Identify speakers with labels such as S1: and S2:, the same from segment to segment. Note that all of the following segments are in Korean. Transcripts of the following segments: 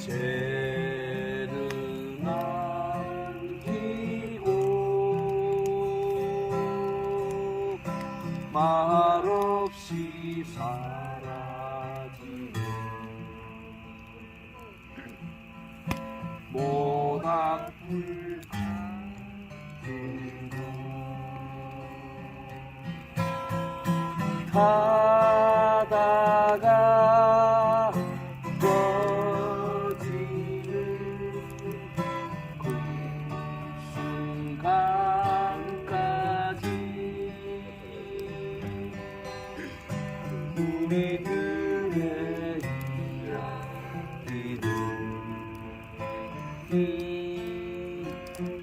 S1: 죄는 남기고 말없이 사라지네. 모닥불 가다가 꺼지는 그 순간까지 우리들의 이야기는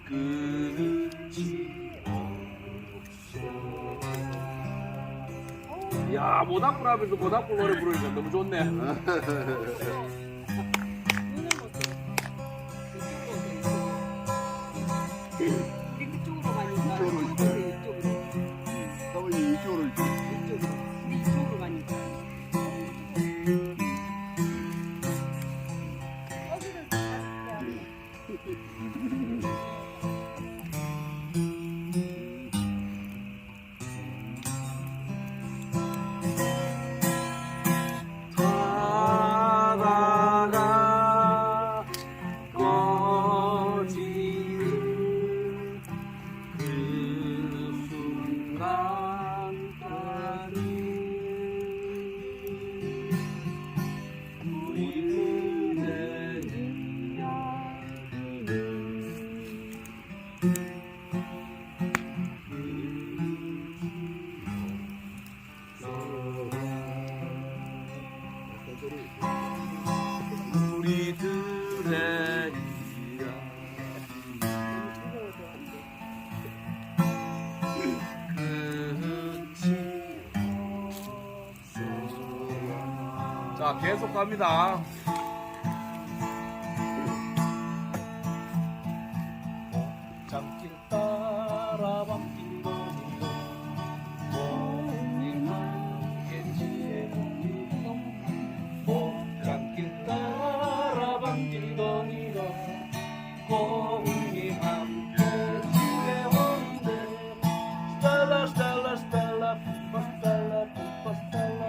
S1: 끝이 없어. 야, 모닥불 하면서 모닥불 노래 부르니까 너무 좋네.
S2: 이쪽으로 가니까 이쪽으로 가니까
S1: 가다가 꺼지는 그 순간까지 우리들의 우리들의 자, 계속 갑니다. 잠길 따라 밤길 거니로 모닝 함께지에 잠길 따라 밤길 거니로 고운이 함께 집에 오는데 스텔라 스텔라 스텔라 푸파 스텔라 푸파 스텔라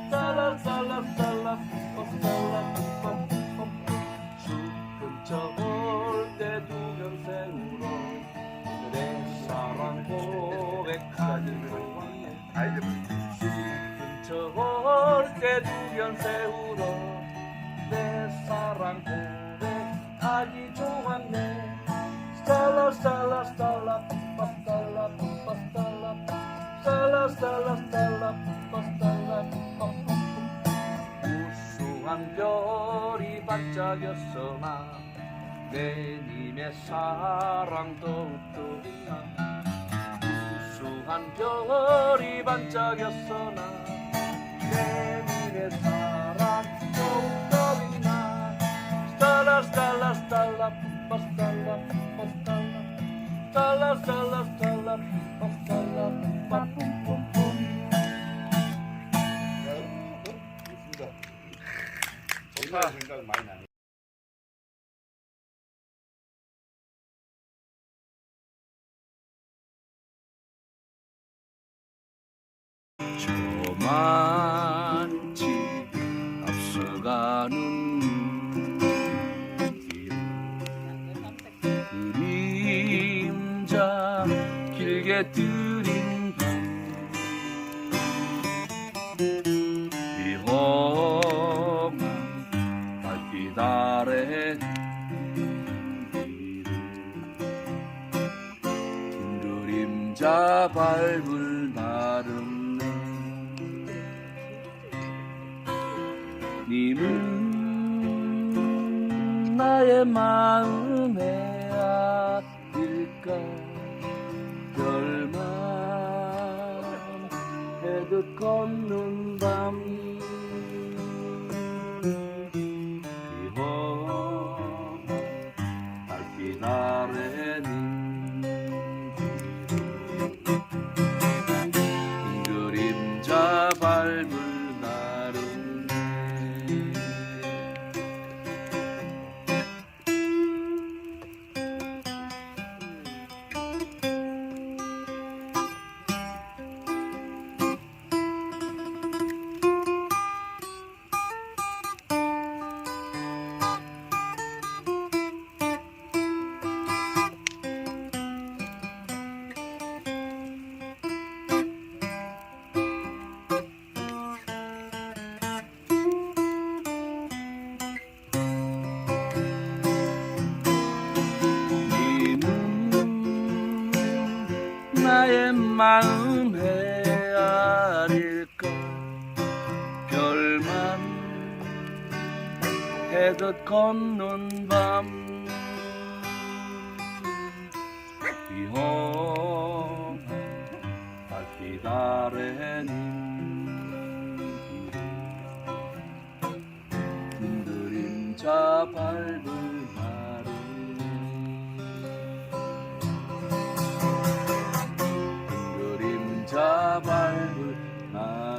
S1: 스텔라 스텔라 스텔라 푸파 스텔라 푸파 숲 근처 올때 두면 새우로 내 사랑 고백하는 숲 근처 올때 두면 새우로 내 사랑 고백하기 좋았네. 스텔라 스텔라 스텔라 푸파 스텔라 푸파 스텔라 스텔라 스텔라 스텔라 푸파 스텔라 푸파 우수한 별이 반짝였으나 내 님의 사랑 더욱더욱나. 우수한 별이 반짝였으나 내 님의 사랑 더욱더욱나. 스텔라 스텔라 스텔라 푸파 스텔라 푸파 스텔라 스텔라 스텔라 스텔라 푸파 스텔라 푸파 뿜뿜뿜.
S3: 좋다. 생각 많이 나네.
S1: 저만치 앞서가는 그림자 길게 들인 밤 비홍한 달빛 아래 그림자 밟을 나름 님은 나의 마음의 아들까. 별만 해도 걷는 밤 비홍한 달빛 아래는 그림자 밟을 나름 마음 헤아릴까 별만 해듯 걷는 밤 위험한 달빛 아래 님 그림자 밟은 하루 그림자 밟은 하루